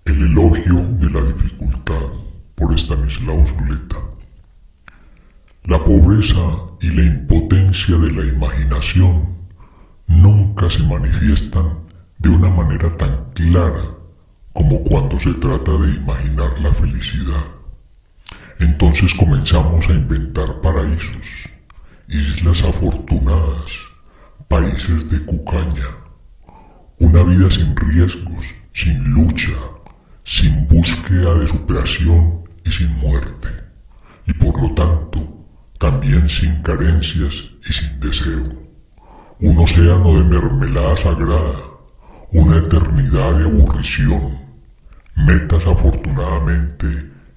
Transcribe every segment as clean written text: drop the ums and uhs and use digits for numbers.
El elogio de la dificultad, por Estanislao Zuleta. La pobreza y la impotencia de la imaginación nunca se manifiestan de una manera tan clara como cuando se trata de imaginar la felicidad. Entonces comenzamos a inventar paraísos, islas afortunadas, países de cucaña, una vida sin riesgos, sin lucha, sin búsqueda de superación y sin muerte, y por lo tanto también sin carencias y sin deseo, un océano de mermelada sagrada, una eternidad de aburrición, metas afortunadamente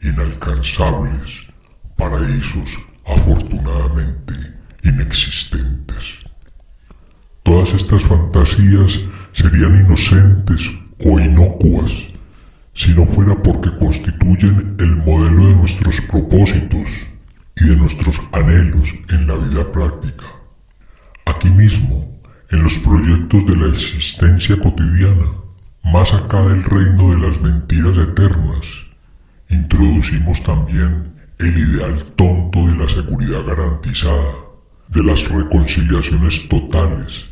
inalcanzables, paraísos afortunadamente inexistentes. Todas estas fantasías serían inocentes o inocuas si no fuera porque constituyen el modelo de nuestros propósitos y de nuestros anhelos en la vida práctica. Aquí mismo, en los proyectos de la existencia cotidiana, más acá del reino de las mentiras eternas, introducimos también el ideal tonto de la seguridad garantizada, de las reconciliaciones totales,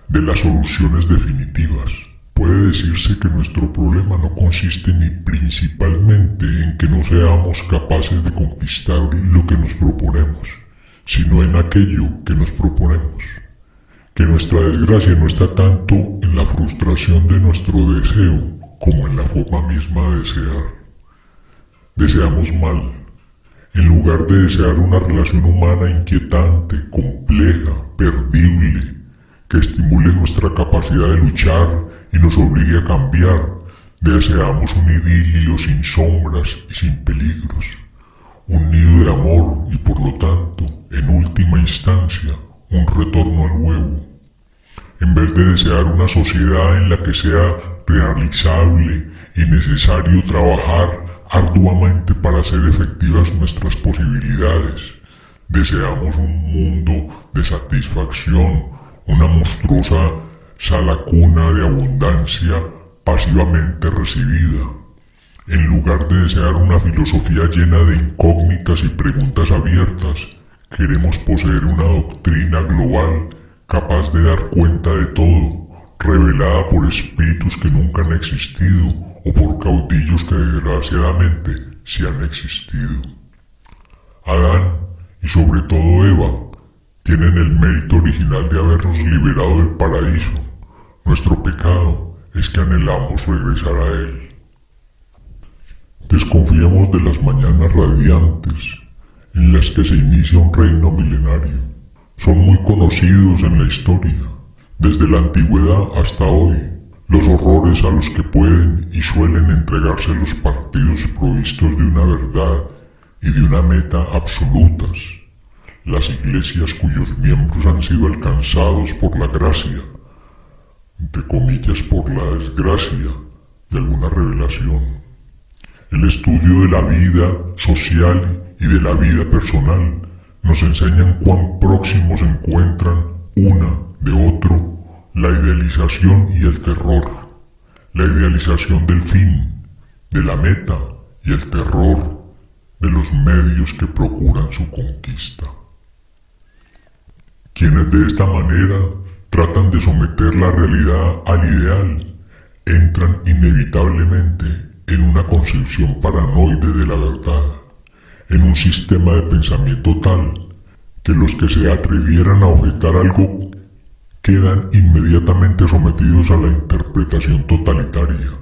de las soluciones definitivas. Puede decirse que nuestro problema no consiste ni principalmente en que no seamos capaces de conquistar lo que nos proponemos, sino en aquello que nos proponemos. Que nuestra desgracia no está tanto en la frustración de nuestro deseo como en la forma misma de desear. Deseamos mal. En lugar de desear una relación humana inquietante, compleja, perdible, que estimule nuestra capacidad de luchar y nos obligue a cambiar, deseamos un idilio sin sombras y sin peligros, un nido de amor y por lo tanto, en última instancia, un retorno al huevo. En vez de desear una sociedad en la que sea realizable y necesario trabajar arduamente para hacer efectivas nuestras posibilidades, deseamos un mundo de satisfacción, una monstruosa sala cuna de abundancia pasivamente recibida. En lugar de desear una filosofía llena de incógnitas y preguntas abiertas, queremos poseer una doctrina global capaz de dar cuenta de todo, revelada por espíritus que nunca han existido o por caudillos que desgraciadamente sí han existido. Adán y sobre todo Eva tienen el mérito original de habernos liberado del paraíso. Nuestro pecado es que anhelamos regresar a él. Desconfiamos de las mañanas radiantes en las que se inicia un reino milenario. Son muy conocidos en la historia, desde la antigüedad hasta hoy, los horrores a los que pueden y suelen entregarse los partidos provistos de una verdad y de una meta absolutas, las iglesias cuyos miembros han sido alcanzados por la gracia, entre comillas por la desgracia, de alguna revelación. El estudio de la vida social y de la vida personal nos enseñan cuán próximos se encuentran una de otro la idealización y el terror, la idealización del fin, de la meta y el terror de los medios que procuran su conquista. Quienes de esta manera tratan de someter la realidad al ideal, entran inevitablemente en una concepción paranoide de la verdad, en un sistema de pensamiento tal que los que se atrevieran a objetar algo quedan inmediatamente sometidos a la interpretación totalitaria.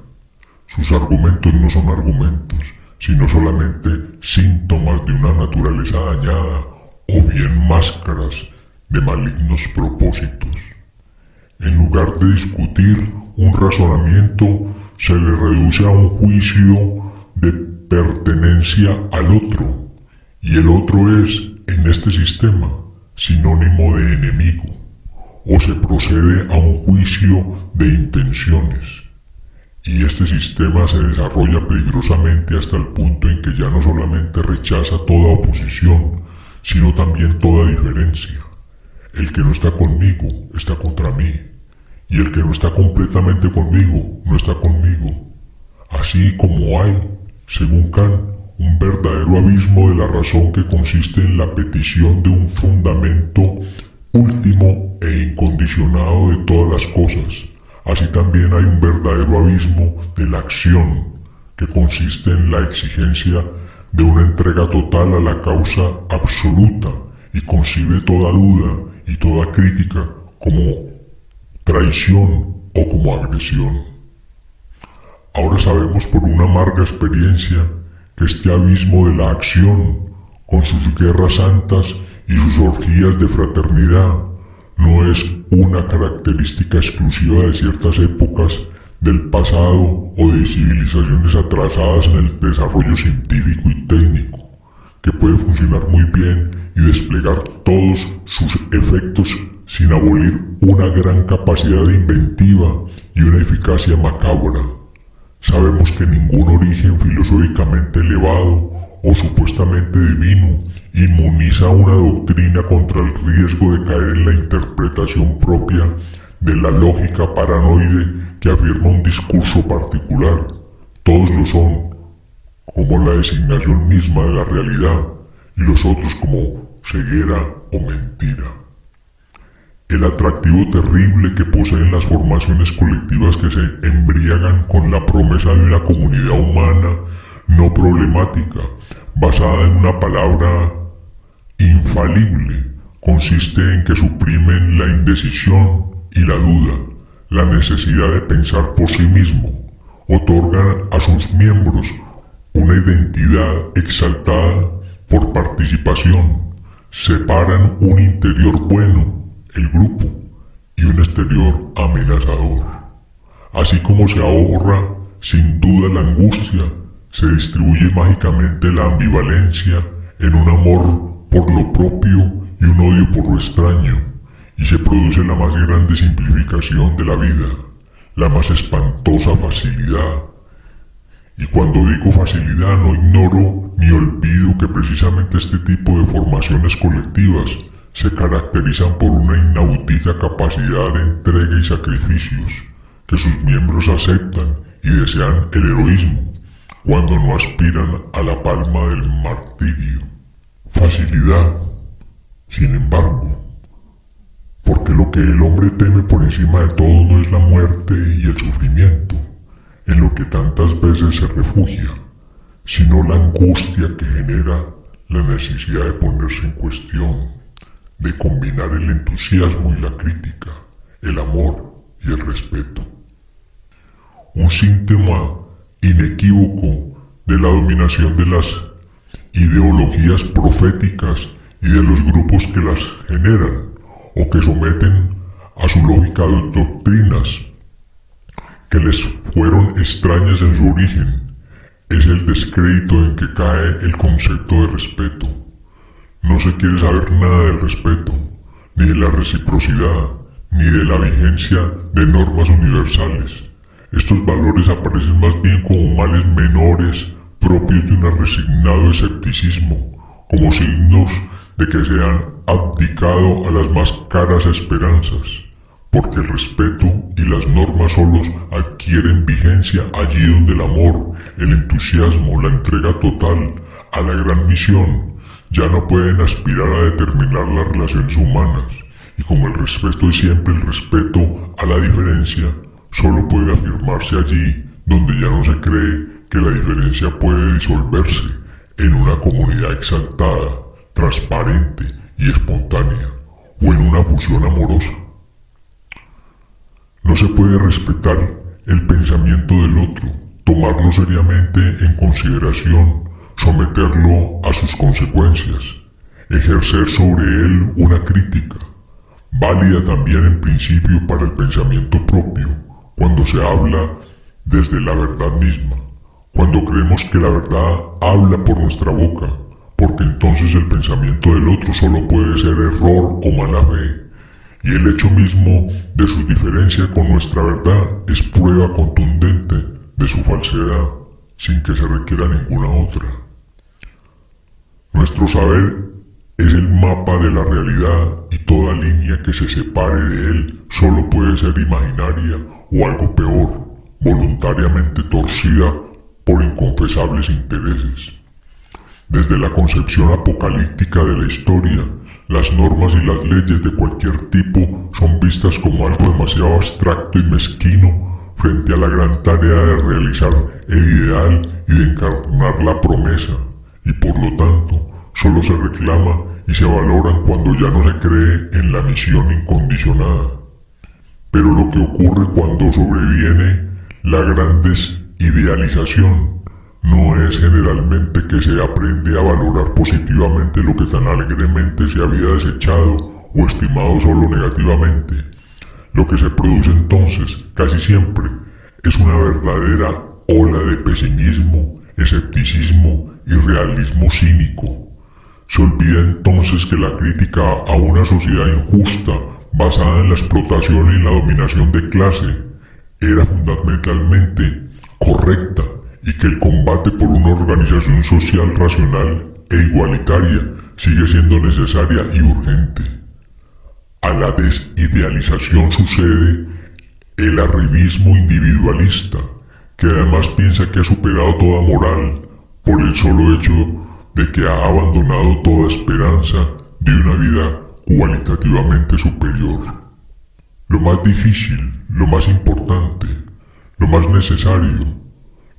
Sus argumentos no son argumentos, sino solamente síntomas de una naturaleza dañada o bien máscaras de malignos propósitos. En lugar de discutir un razonamiento, se le reduce a un juicio de pertenencia al otro, y el otro es, en este sistema, sinónimo de enemigo, o se procede a un juicio de intenciones, y este sistema se desarrolla peligrosamente hasta el punto en que ya no solamente rechaza toda oposición, sino también toda diferencia. El que no está conmigo está contra mí, y el que no está completamente conmigo no está conmigo. así como hay, según Kant, un verdadero abismo de la razón que consiste en la petición de un fundamento último e incondicionado de todas las cosas. Así también hay un verdadero abismo de la acción, que consiste en la exigencia de una entrega total a la causa absoluta y concibe toda duda y toda crítica como traición o como agresión. Ahora sabemos por una amarga experiencia que este abismo de la acción, con sus guerras santas y sus orgías de fraternidad, no es una característica exclusiva de ciertas épocas del pasado o de civilizaciones atrasadas en el desarrollo científico y técnico, que puede funcionar muy bien y desplegar todos sus efectos sin abolir una gran capacidad inventiva y una eficacia macabra. Sabemos que ningún origen filosóficamente elevado o supuestamente divino inmuniza una doctrina contra el riesgo de caer en la interpretación propia de la lógica paranoide que afirma un discurso particular. Todos lo son, como la designación misma de la realidad, y los otros como ceguera o mentira. El atractivo terrible que poseen las formaciones colectivas que se embriagan con la promesa de una comunidad humana no problemática, basada en una palabra infalible, consiste en que suprimen la indecisión y la duda, la necesidad de pensar por sí mismo, otorgan a sus miembros una identidad exaltada por participación, separan un interior bueno, el grupo, y un exterior amenazador. Así como se ahorra sin duda la angustia, se distribuye mágicamente la ambivalencia en un amor por lo propio y un odio por lo extraño, y se produce la más grande simplificación de la vida, la más espantosa facilidad. Y cuando digo facilidad no ignoro ni olvido que precisamente este tipo de formaciones colectivas se caracterizan por una inaudita capacidad de entrega y sacrificios, que sus miembros aceptan y desean el heroísmo, cuando no aspiran a la palma del martirio. Facilidad, sin embargo, porque lo que el hombre teme por encima de todo no es la muerte y el sufrimiento, en lo que tantas veces se refugia, sino la angustia que genera la necesidad de ponerse en cuestión, de combinar el entusiasmo y la crítica, el amor y el respeto. Un síntoma inequívoco de la dominación de las ideologías proféticas y de los grupos que las generan o que someten a su lógica doctrinas que les fueron extrañas en su origen, es el descrédito en que cae el concepto de respeto. No se quiere saber nada del respeto, ni de la reciprocidad, ni de la vigencia de normas universales. Estos valores aparecen más bien como males menores propios de un resignado escepticismo, como signos de que se han abdicado a las más caras esperanzas, porque el respeto y las normas solos adquieren vigencia allí donde el amor, el entusiasmo, la entrega total a la gran misión ya no pueden aspirar a determinar las relaciones humanas, y como el respeto es siempre el respeto a la diferencia, solo puede afirmarse allí donde ya no se cree que la diferencia puede disolverse en una comunidad exaltada, transparente y espontánea, o en una fusión amorosa. No se puede respetar el pensamiento del otro, tomarlo seriamente en consideración, someterlo a sus consecuencias, ejercer sobre él una crítica, válida también en principio para el pensamiento propio, cuando se habla desde la verdad misma, cuando creemos que la verdad habla por nuestra boca, porque entonces el pensamiento del otro solo puede ser error o mala fe, y el hecho mismo de su diferencia con nuestra verdad es prueba contundente de su falsedad, sin que se requiera ninguna otra. Nuestro saber es el mapa de la realidad y toda línea que se separe de él solo puede ser imaginaria o algo peor, voluntariamente torcida por inconfesables intereses. Desde la concepción apocalíptica de la historia, las normas y las leyes de cualquier tipo son vistas como algo demasiado abstracto y mezquino frente a la gran tarea de realizar el ideal y de encarnar la promesa, y por lo tanto solo se reclama y se valoran cuando ya no se cree en la misión incondicionada. Pero lo que ocurre cuando sobreviene la gran desidealización no es generalmente que se aprende a valorar positivamente lo que tan alegremente se había desechado o estimado solo negativamente. Lo que se produce entonces, casi siempre, es una verdadera ola de pesimismo, escepticismo y realismo cínico. Se olvida entonces que la crítica a una sociedad injusta, basada en la explotación y la dominación de clase, era fundamentalmente correcta, y que el combate por una organización social racional e igualitaria sigue siendo necesaria y urgente. A la desidealización sucede el arribismo individualista, que además piensa que ha superado toda moral por el solo hecho de que ha abandonado toda esperanza de una vida cualitativamente superior. Lo más difícil, lo más importante, lo más necesario,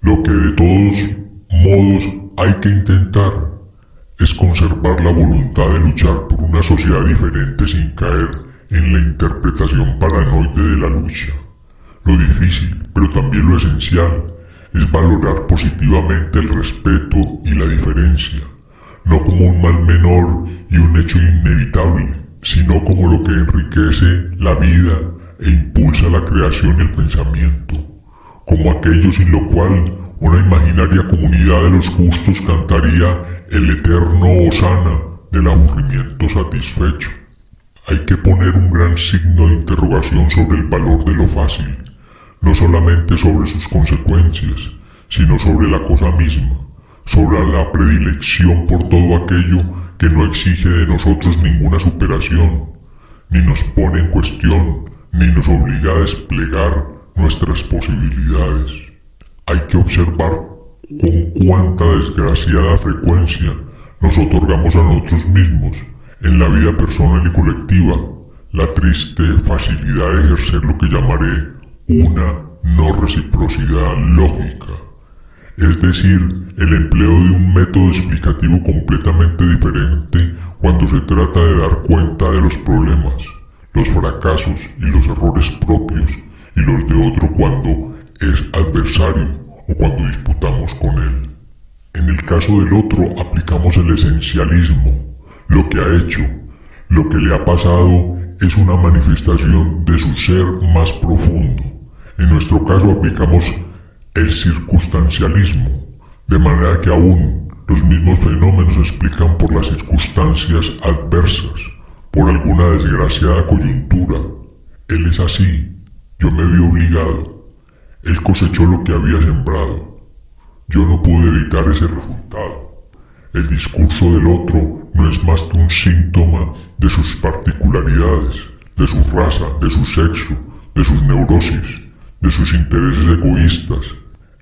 lo que de todos modos hay que intentar, es conservar la voluntad de luchar por una sociedad diferente sin caer en la interpretación paranoide de la lucha. Lo difícil, pero también lo esencial, es valorar positivamente el respeto y la diferencia, no como un mal menor y un hecho inevitable, sino como lo que enriquece la vida e impulsa la creación y el pensamiento, como aquello sin lo cual una imaginaria comunidad de los justos cantaría el eterno hosana del aburrimiento satisfecho. Hay que poner un gran signo de interrogación sobre el valor de lo fácil, no solamente sobre sus consecuencias, sino sobre la cosa misma, sobre la predilección por todo aquello que no exige de nosotros ninguna superación, ni nos pone en cuestión, ni nos obliga a desplegar nuestras posibilidades. Hay que observar con cuánta desgraciada frecuencia nos otorgamos a nosotros mismos, en la vida personal y colectiva, la triste facilidad de ejercer lo que llamaré una no reciprocidad lógica, es decir, el empleo de un método explicativo completamente diferente cuando se trata de dar cuenta de los problemas, los fracasos y los errores propios, y los de otro cuando es adversario o cuando disputamos con él. En el caso del otro aplicamos el esencialismo. Lo que ha hecho, lo que le ha pasado es una manifestación de su ser más profundo. En nuestro caso aplicamos el circunstancialismo, de manera que aún los mismos fenómenos se explican por las circunstancias adversas, por alguna desgraciada coyuntura. Él es así, yo me vi obligado. Él cosechó lo que había sembrado. Yo no pude evitar ese resultado. El discurso del otro no es más que un síntoma de sus particularidades, de su raza, de su sexo, de sus neurosis, de sus intereses egoístas.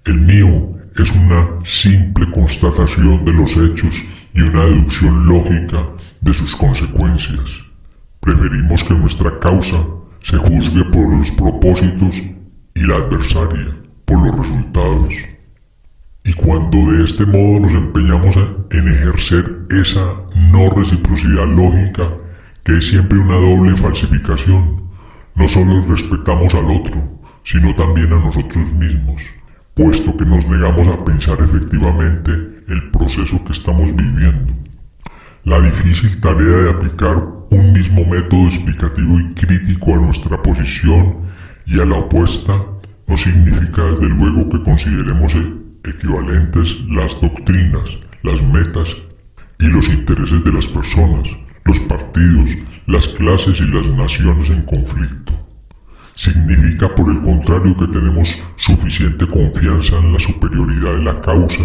El mío es una simple constatación de los hechos y una deducción lógica de sus consecuencias. Preferimos que nuestra causa se juzgue por los propósitos y la adversaria por los resultados. Y cuando de este modo nos empeñamos en ejercer esa no reciprocidad lógica, que es siempre una doble falsificación, no solo respetamos al otro, sino también a nosotros mismos, puesto que nos negamos a pensar efectivamente el proceso que estamos viviendo. La difícil tarea de aplicar un mismo método explicativo y crítico a nuestra posición y a la opuesta no significa desde luego que consideremos equivalentes las doctrinas, las metas y los intereses de las personas, los partidos, las clases y las naciones en conflicto. Significa por el contrario que tenemos suficiente confianza en la superioridad de la causa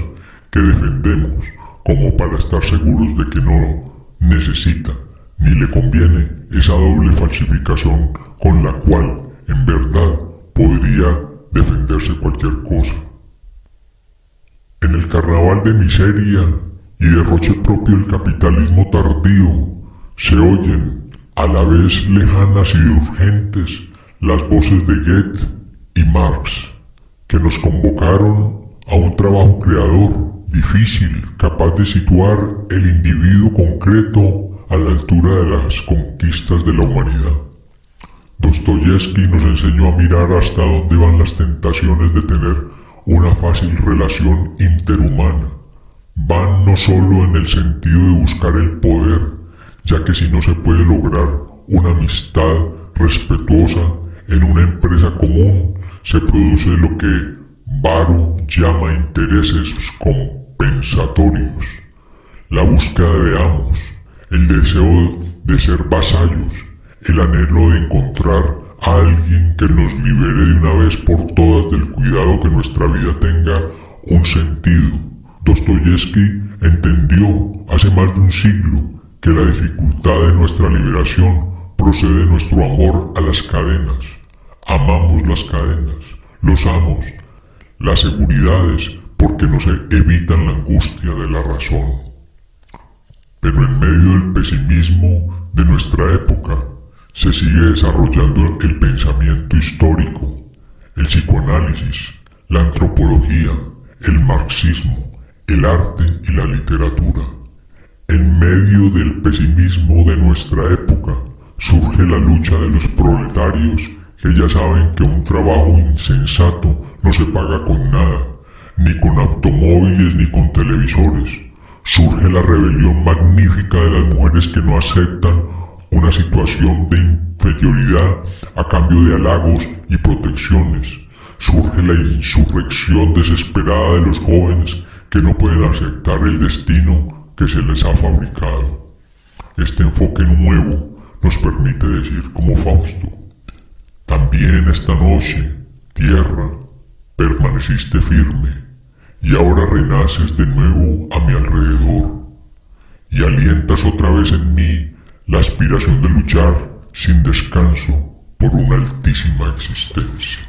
que defendemos como para estar seguros de que no necesita ni le conviene esa doble falsificación con la cual, en verdad, podría defenderse cualquier cosa. En el carnaval de miseria y derroche propio del capitalismo tardío, se oyen, a la vez lejanas y urgentes, las voces de Goethe y Marx, que nos convocaron a un trabajo creador, difícil, capaz de situar el individuo concreto a la altura de las conquistas de la humanidad. Dostoyevsky nos enseñó a mirar hasta dónde van las tentaciones de tener una fácil relación interhumana. Van no solo en el sentido de buscar el poder, ya que si no se puede lograr una amistad respetuosa en una empresa común, se produce lo que Baru llama intereses compensatorios, la búsqueda de amos, el deseo de ser vasallos, el anhelo de encontrar a alguien que nos libere de una vez por todas del cuidado que nuestra vida tenga un sentido. Dostoyevsky entendió hace más de un siglo que la dificultad de nuestra liberación procede de nuestro amor a las cadenas. Amamos las cadenas, los amos, las seguridades, porque nos evitan la angustia de la razón. Pero en medio del pesimismo de nuestra época, se sigue desarrollando el pensamiento histórico, el psicoanálisis, la antropología, el marxismo, el arte y la literatura. En medio del pesimismo de nuestra época surge la lucha de los proletarios que ya saben que un trabajo insensato no se paga con nada, ni con automóviles ni con televisores. Surge la rebelión magnífica de las mujeres que no aceptan una situación de inferioridad a cambio de halagos y protecciones. Surge la insurrección desesperada de los jóvenes que no pueden aceptar el destino que se les ha fabricado. Este enfoque nuevo nos permite decir como Fausto: también esta noche, tierra, permaneciste firme, y ahora renaces de nuevo a mi alrededor, y alientas otra vez en mí la aspiración de luchar sin descanso por una altísima existencia.